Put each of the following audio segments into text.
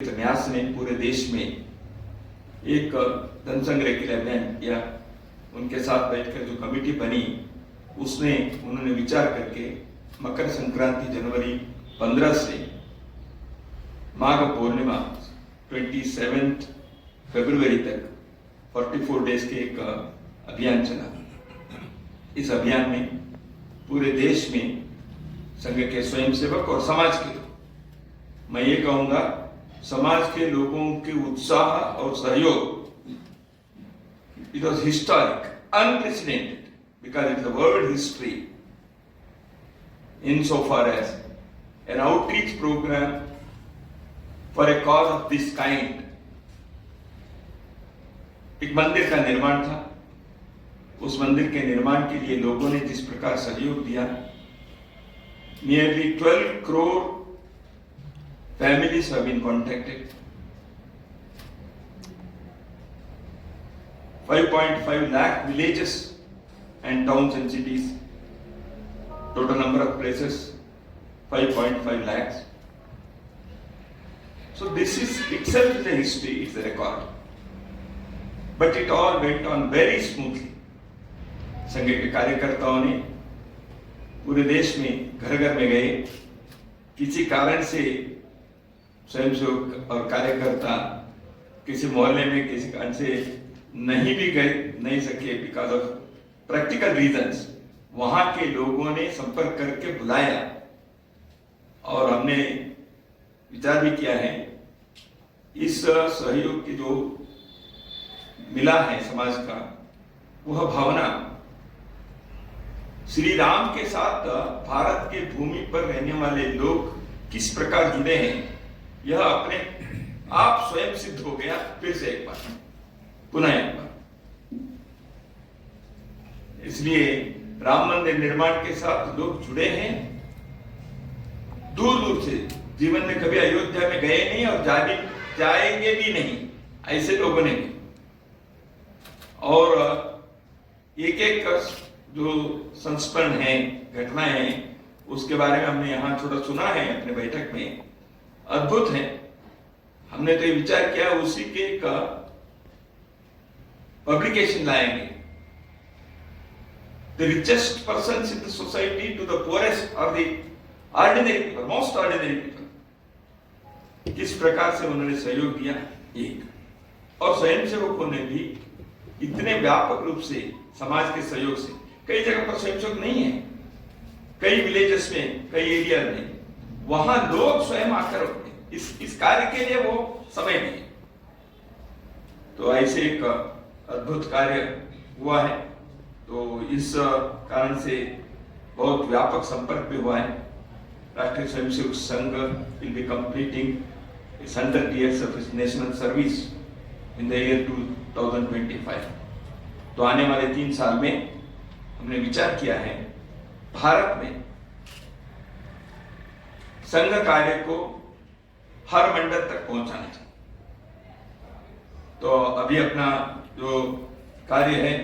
न्यास ने पूरे देश में एक धन संग्रह के लिए अभियान किया। उनके साथ बैठकर जो कमेटी बनी उसने उन्होंने विचार करके मकर संक्रांति जनवरी 15 से माघ पूर्णिमा 27 फरवरी तक 44 डेज के एक अभियान चला। इस अभियान में पूरे देश में संघ के स्वयंसेवक और समाज के लोग, मैं ये कहूंगा समाज के लोगों के उत्साह और सहयोग, it was historic, unprecedented, because it is a world history insofar as an outreach program for a cause of this kind. एक मंदिर का निर्माण था। उस मंदिर के निर्माण के लिए लोगों ने जिस प्रकार सहयोग दिया, nearly 12 crore families have been contacted. 5.5 lakh villages and towns and cities. Total number of places 5.5 lakhs. So this is itself is a history, it's a record. But it all went on very smoothly. संघ के कार्यकर्ताओं ने पूरे देश में घर घर में गए। किसी कारण से स्वयंसेवक और कार्यकर्ता किसी मोहल्ले में किसी कारण से नहीं भी गए नहीं सके, बिकॉज ऑफ प्रैक्टिकल रीजंस। वहां के लोगों ने संपर्क करके बुलाया और हमने विचार भी किया है। इस सहयोग की जो मिला है समाज का, वह भावना श्री राम के साथ भारत के भूमि पर रहने वाले लोग किस प्रकार जुड़े हैं, यह अपने आप स्वयं सिद्ध हो गया। फिर से एक बार, पुनः एक बार। इसलिए राम मंदिर निर्माण के साथ लोग जुड़े हैं दूर दूर से। जीवन में कभी अयोध्या में गए नहीं और जाएंगे भी नहीं, ऐसे लोगों ने भी। और एक एक जो संस्मरण है, घटनाएं हैं, उसके बारे में हमने यहाँ थोड़ा सुना है अपने बैठक में। अद्भुत है। हमने तो ये विचार किया उसी के एक पब्लिकेशन लाएंगे। The richest persons in the society to the poorest और the ordinary people, most ordinary people, किस प्रकार से उन्होंने सहयोग दिया। एक और स्वयंसेवकों ने भी इतने व्यापक रूप से समाज के सहयोग से, कई जगह पर स्वयंसेवक नहीं है, कई विलेजेस में, कई एरिया में, वहां लोग स्वयं आकर इस कार्य के लिए वो समय दिए। तो ऐसे एक अद्भुत कार्य हुआ है। तो इस कारण से बहुत व्यापक संपर्क भी हुआ है। राष्ट्रीय Swayamsevak Sangh will be completing 100 years of its national service in the year 2025। तो आने वाले 3 साल में हमने विचार किया है भारत में संघ कार्य को हर मंडल तक पहुंचाना चाहिए। तो अभी अपना जो कार्य है,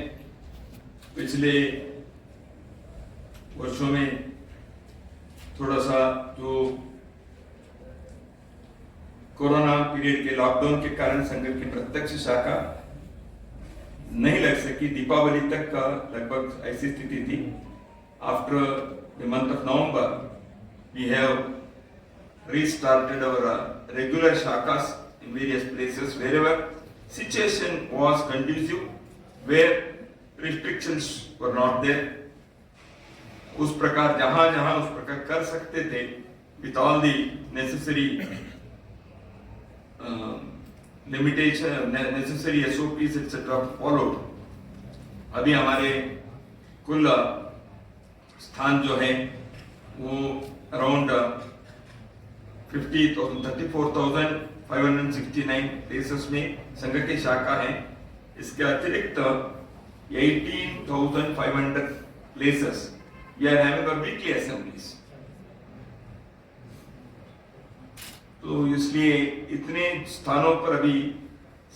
पिछले वर्षों में थोड़ा सा जो कोरोना पीरियड के लॉकडाउन के कारण संघ की प्रत्यक्ष शाखा नहीं लग सकी। दीपावली तक का लगभग ऐसी स्थिति थी। After the month of November we have restarted our regular shakas in various places wherever situation was conducive, where restrictions were not there. उस प्रकार जहां जहां उस प्रकार कर सकते थे, with all the necessary limitation, necessary SOPs etc. followed। अभी हमारे कुल स्थान जो है वो अराउंड 34,569 प्लेसेस में संघ की शाखा है। इसके अतिरिक्त 18,500 places we are having a weekly assemblies. तो इसलिए इतने स्थानों पर अभी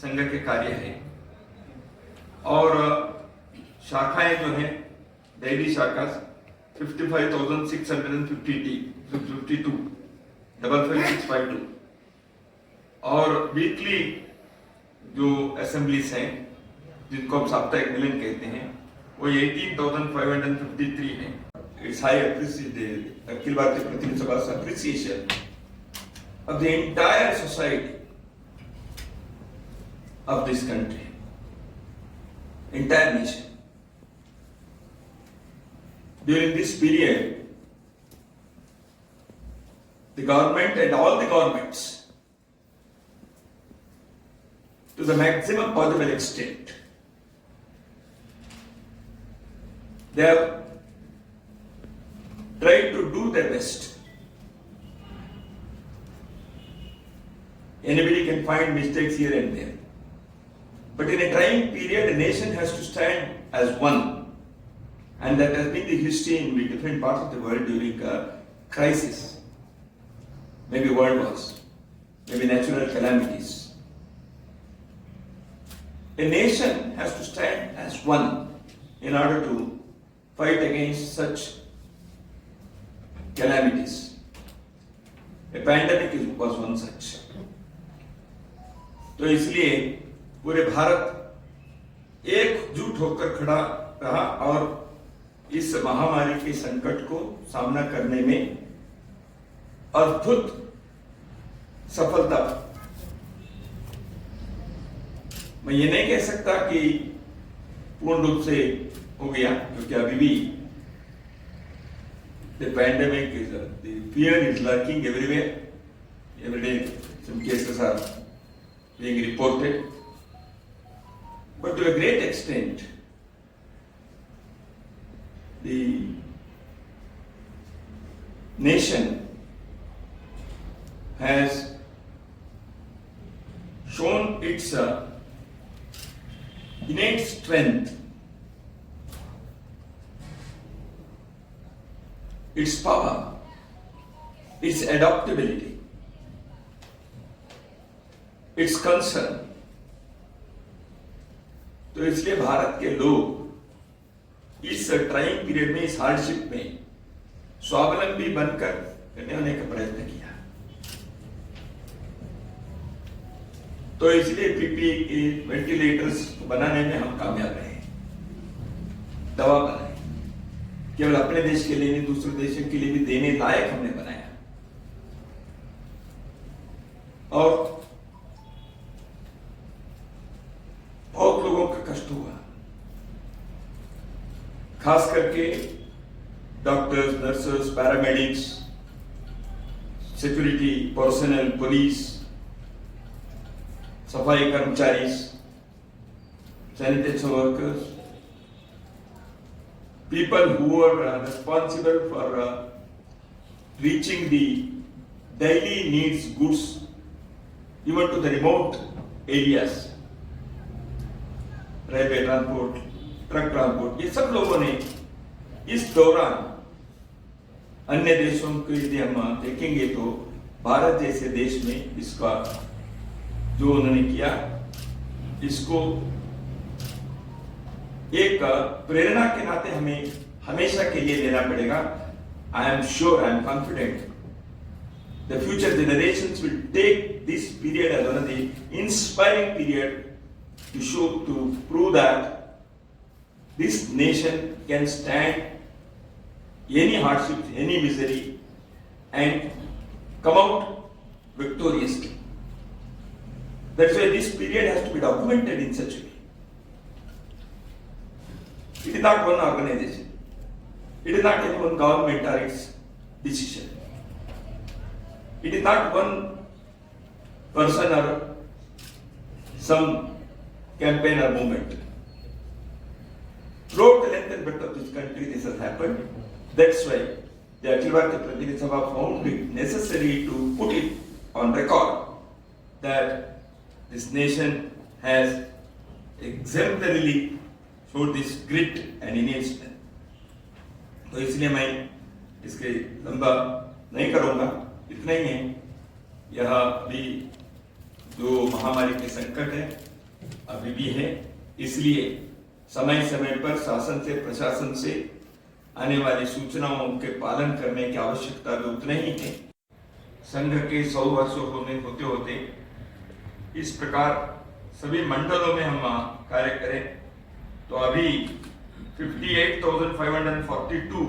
संघ के कार्य है। और शाखाएं जो है, डेली शाखा 55,652 55,652 और वीकली जो असेंबलीज हैं जिनको हम साप्ताहिक मिलन कहते हैं वो 18,553 है। It's high appreciated Akhil Bharatiya प्रतिनिधि सभा appreciation of the entire society of this country, entire nation. During this period, the government and all the governments, to the maximum possible extent, they have tried to do their best. Anybody can find mistakes here and there. But in a trying period, a nation has to stand as one. And that has been the history in different parts of the world during a crisis. Maybe world wars, maybe natural calamities. A nation has to stand as one in order to fight against such calamities. A pandemic was one such. तो इसलिए पूरे भारत एकजुट होकर खड़ा रहा और इस महामारी के संकट को सामना करने में अद्भुत सफलता। मैं ये नहीं कह सकता कि पूर्ण रूप से हो गया, क्योंकि अभी भी the pandemic is the fear is lurking everywhere. Every day some cases are being reported. But to a great extent, the nation has shown its innate strength, its power, its adaptability, its concern. तो इसलिए भारत के लोग इस trying period में, इस hardship में स्वावलंबी बनकर करने होने का प्रयत्न किया। तो इसलिए पीपीई वेंटिलेटर्स बनाने में हम कामयाब रहे, दवा बनाए, केवल अपने देश के लिए नहीं दूसरे देशों के लिए भी देने लायक हमने बनाया। और बहुत लोगों का कष्ट हुआ, खास करके doctors, nurses, paramedics, security personal, police, सफाई कर्मचारी, sanitation workers, people who are responsible for reaching the daily needs goods even to the remote areas, railway transport, truck transport, ये सब लोगों ने इस दौरान, अन्य देशों के यदि हम देखेंगे तो भारत जैसे देश में इसका जो उन्होंने किया, इसको एक प्रेरणा के नाते हमें हमेशा के लिए लेना पड़ेगा। I am sure, I am confident the future generations will take this period as one of the inspiring period to show, to prove that this nation can stand any hardship, any misery and come out victoriously. That's why this period has to be documented in such a way. It is not one organization. It is not any one government or its decision. It is not one person or some campaign or movement. Throughout the length and breadth of this country, this has happened. That's why the Akhil Bharatiya Prathinidhi Sabha found it necessary to put it on record that this nation has exemplarily showed this grit and innate strength. तो इसलिए मैं इसके लंबा नहीं करूंगा, इतना ही है। यह अभी जो महामारी के संकट है अभी भी है, इसलिए समय समय पर शासन से, प्रशासन से आने वाली सूचनाओं के पालन करने की आवश्यकता भी उतना ही है। संघ के 100 वर्ष होते होते इस प्रकार सभी मंडलों में हम कार्य करें तो अभी 58,542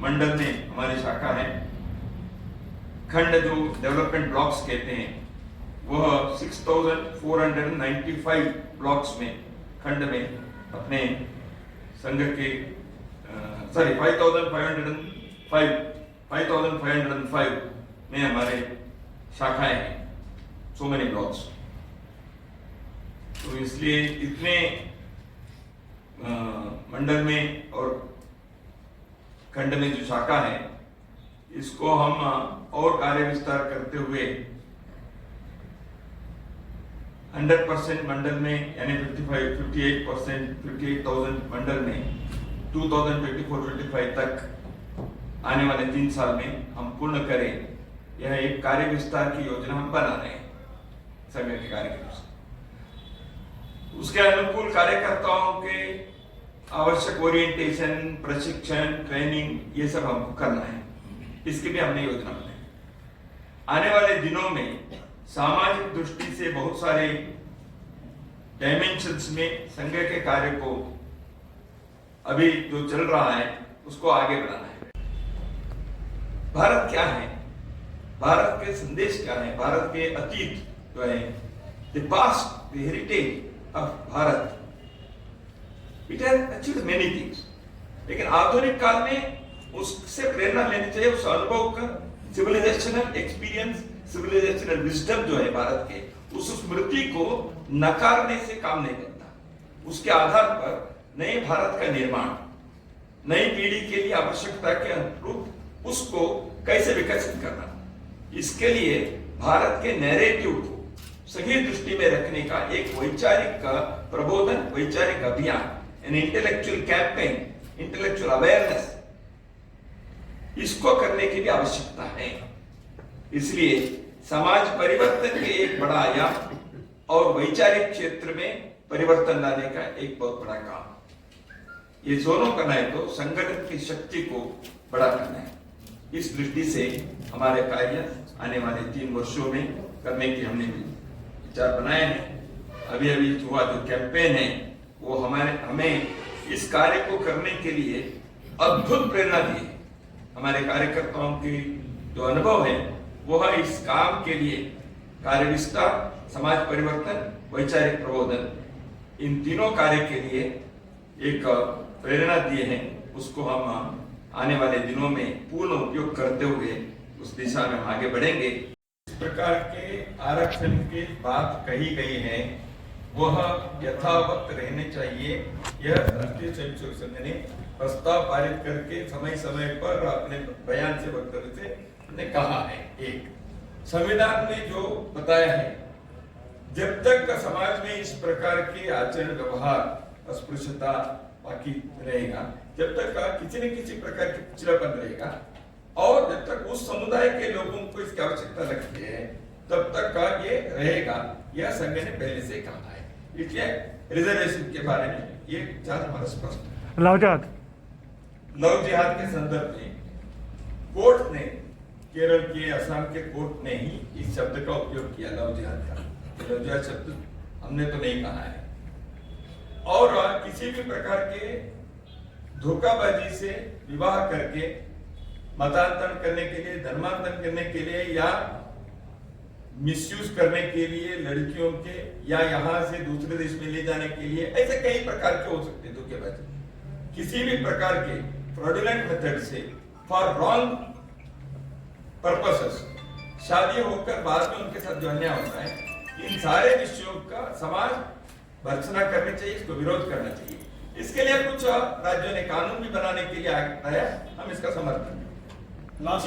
मंडल में हमारी शाखा है। खंड जो डेवलपमेंट ब्लॉक्स कहते हैं वह 6,495 ब्लॉक्स में खंड में अपने संघ के 5,505 में हमारे शाखाएं हैं, सो मेनी ब्लॉक्स। तो इसलिए इतने मंडल में और खंड में जो शाखा है इसको हम और कार्य विस्तार करते हुए 100% मंडल में यानी 58,000 मंडल में 2024-25 तक आने वाले 3 साल में हम पूर्ण करें। यह एक कार्य विस्तार की योजना हम बना रहे हैं संघ के कार्यक्रम। उसके अनुकूल कार्यकर्ताओं के आवश्यक ओरिएंटेशन, प्रशिक्षण, ट्रेनिंग ये सब हमको करना है। इसकी भी हमने योजना बनाई। आने वाले दिनों में सामाजिक दृष्टि से बहुत सारे डायमेंशंस में संघ के कार्य को अभी जो चल रहा है उसको आगे बढ़ाना है। भारत क्या है, भारत के संदेश क्या है, भारत के अतीत जो है, the past, the heritage of Bharat, it has achieved many things. लेकिन आधुनिक काल में उससे प्रेरणा लेनी चाहिए, उस अनुभव का सिविलाइजेशनल एक्सपीरियंस, सिविलाइजेशनल विजडम जो है भारत के, उस स्मृति को नकारने से काम नहीं करता। उसके आधार पर नए भारत का निर्माण, नई पीढ़ी के लिए आवश्यकता के अनुरूप उसको कैसे विकसित करना, इसके लिए भारत के नैरेटिव को सही दृष्टि में रखने का एक वैचारिक प्रबोधन, वैचारिक अभियान, an intellectual campaign, intellectual awareness, इसको करने की भी आवश्यकता है। इसलिए समाज परिवर्तन के एक बड़ा आयाम और वैचारिक क्षेत्र में परिवर्तन लाने का एक बहुत बड़ा काम, ये दोनों करना है तो संगठन की शक्ति को बड़ा करना है। इस दृष्टि से हमारे कार्य आने वाले 3 वर्षों में करने की हमने विचार बनाए हैं। अभी हुआ जो कैंपेन है वो हमें इस कार्य को करने के लिए अद्भुत प्रेरणा दी है। हमारे कार्यकर्ताओं के जो अनुभव है वह इस काम के लिए कार्य विस्तार, समाज परिवर्तन, वैचारिक प्रबोधन, इन तीनों कार्य के लिए एक प्रेरणा दिए हैं। उसको हम आने वाले दिनों में पूर्ण उपयोग करते हुए उस दिशा में हम आगे बढ़ेंगे। इस प्रकार के आरक्षण की बात कही गई है वह यथावत रहने चाहिए। यह राष्ट्रीय स्वयंसेवक संघ ने प्रस्ताव पारित करके समय समय पर अपने बयान से, वक्तव्य से ने कहा है। एक संविधान में जो बताया है, जब तक समाज में इस प्रकार के आचरण, व्यवहार, अस्पृश्यता बाकी रहेगा, जब तक किसी न किसी प्रकार की पिछड़ापन रहेगा और जब तक उस समुदाय के लोगों को इसकी आवश्यकता लगती है तब तक ये रहेगा। यह संघ ने पहले से कहा है। इसलिए रिजर्वेशन के बारे में ये विचार हमारा स्पष्ट है। लव जिहाद के संदर्भ में कोर्ट ने, केरल के, असम के कोर्ट ने ही इस शब्द का उपयोग किया, लव जिहाद का। लव जिहाद शब्द हमने तो नहीं कहा है। और किसी भी प्रकार के धोखाबाजी से विवाह करके मतांतरण करने के लिए, धर्मांतरण करने के लिए या मिसयूज करने के लिए लड़कियों के, या यहाँ से दूसरे देश में ले जाने के लिए, ऐसे कई प्रकार के हो सकते हैं धोखेबाजी। किसी भी प्रकार के फ्रॉडुलेंट मेथड से फॉर रॉन्ग पर्पसेस शादी होकर बाद में उनके साथ जो अन्याय होता है, इन सारे विषयों का समाज भर्त्सना करनी चाहिए, इसको विरोध करना चाहिए। इसके लिए कुछ राज्यों ने कानून भी बनाने के लिए आया, हम इसका समर्थन करें।